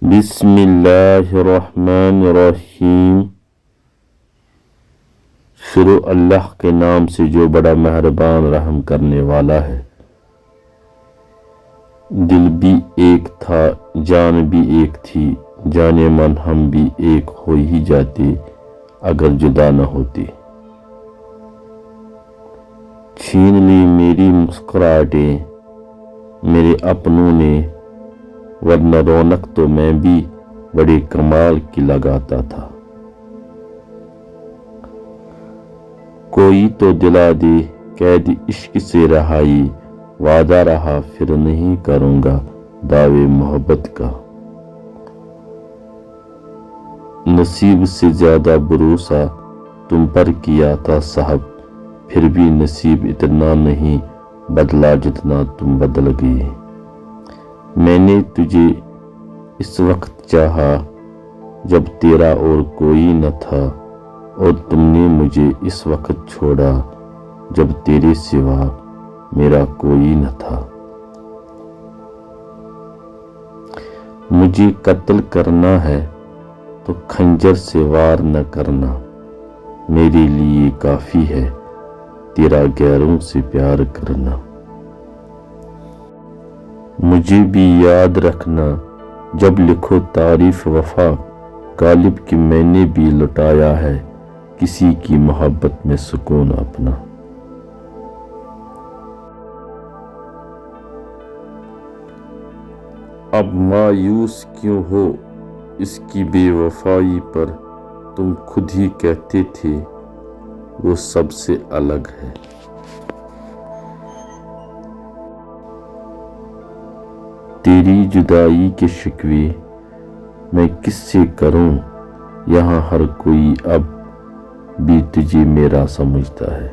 बिस्मिल्लाहिर्रहमानिर्रहीम। शुरू अल्लाह के नाम से जो बड़ा मेहरबान रहम करने वाला है। दिल भी एक था, जान भी एक थी, जाने मन हम भी एक हो ही जाते अगर जुदा न होते। छीन ली मेरी मुस्कुराहटें मेरे अपनों ने, वरना रौनक तो मैं भी बड़े कमाल की लगाता था। कोई तो दिला दे कैद इश्क से रहाई, वादा रहा फिर नहीं करूंगा दावे मोहब्बत का। नसीब से ज्यादा भरोसा तुम पर किया था साहब, फिर भी नसीब इतना नहीं बदला जितना तुम बदल गए। मैंने तुझे इस वक्त चाहा जब तेरा और कोई न था, और तुमने मुझे इस वक्त छोड़ा जब तेरे सिवा मेरा कोई न था। मुझे कत्ल करना है तो खंजर से वार न करना, मेरे लिए काफी है तेरा गैरों से प्यार करना। मुझे भी याद रखना जब लिखो तारीफ वफा, गालिब की मैंने भी लुटाया है किसी की मोहब्बत में सुकून अपना। अब मायूस क्यों हो इसकी बेवफाई पर, तुम खुद ही कहते थे वो सबसे अलग है। तेरी जुदाई के शिकवे मैं किससे करूं, यहाँ हर कोई अब भी तुझे मेरा समझता है।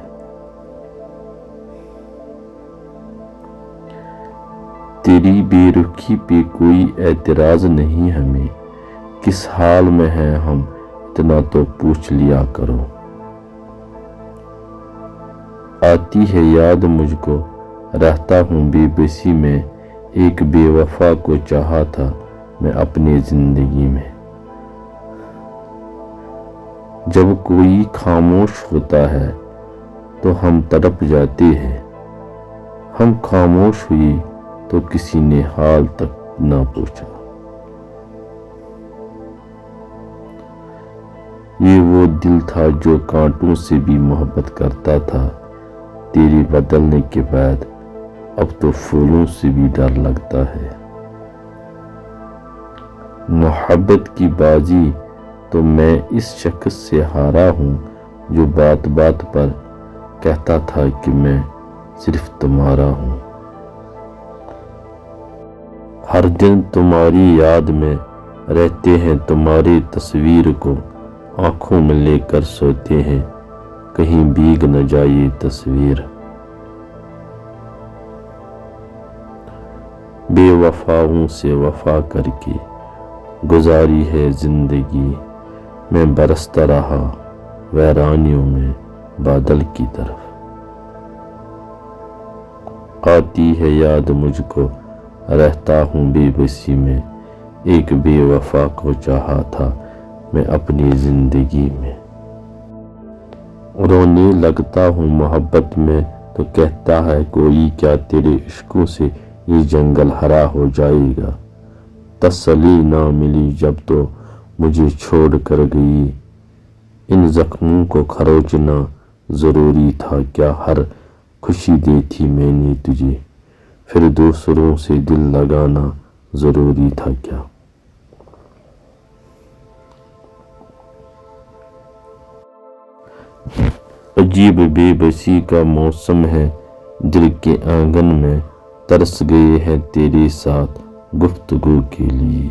तेरी बेरुखी पे कोई एतराज नहीं हमें, किस हाल में हैं हम इतना तो पूछ लिया करो। आती है याद मुझको रहता हूँ बेबसी में, एक बेवफा को चाहा था मैं अपनी जिंदगी में। जब कोई खामोश होता है तो हम तड़प जाते हैं, हम खामोश हुए तो किसी ने हाल तक ना पूछा। ये वो दिल था जो कांटों से भी मोहब्बत करता था, तेरे बदलने के बाद अब तो फूलों से भी डर लगता है। मोहब्बत की बाजी तो मैं इस शख्स से हारा हूँ जो बात बात पर कहता था कि मैं सिर्फ तुम्हारा हूँ। हर दिन तुम्हारी याद में रहते हैं, तुम्हारी तस्वीर को आंखों में लेकर सोते हैं, कहीं भीग न जाए तस्वीर। बेवफाओं से वफा करके गुजारी है जिंदगी, मैं बरसता रहा वैरानियों में बादल की तरफ। आती है याद मुझको रहता हूँ बेबसी में, एक बेवफा को चाहा था मैं अपनी जिंदगी में। रोने लगता हूँ मोहब्बत में तो कहता है कोई क्या तेरे इश्कों से ये जंगल हरा हो जाएगा। तसल्ली ना मिली जब तो मुझे छोड़ कर गई, इन जख्मों को खरोचना जरूरी था क्या, हर खुशी दी थी मैंने तुझे, फिर दूसरों से दिल लगाना जरूरी था क्या। अजीब बेबसी का मौसम है दिल के आंगन में, तरस गए हैं तेरे साथ गुफ्तगू के लिए।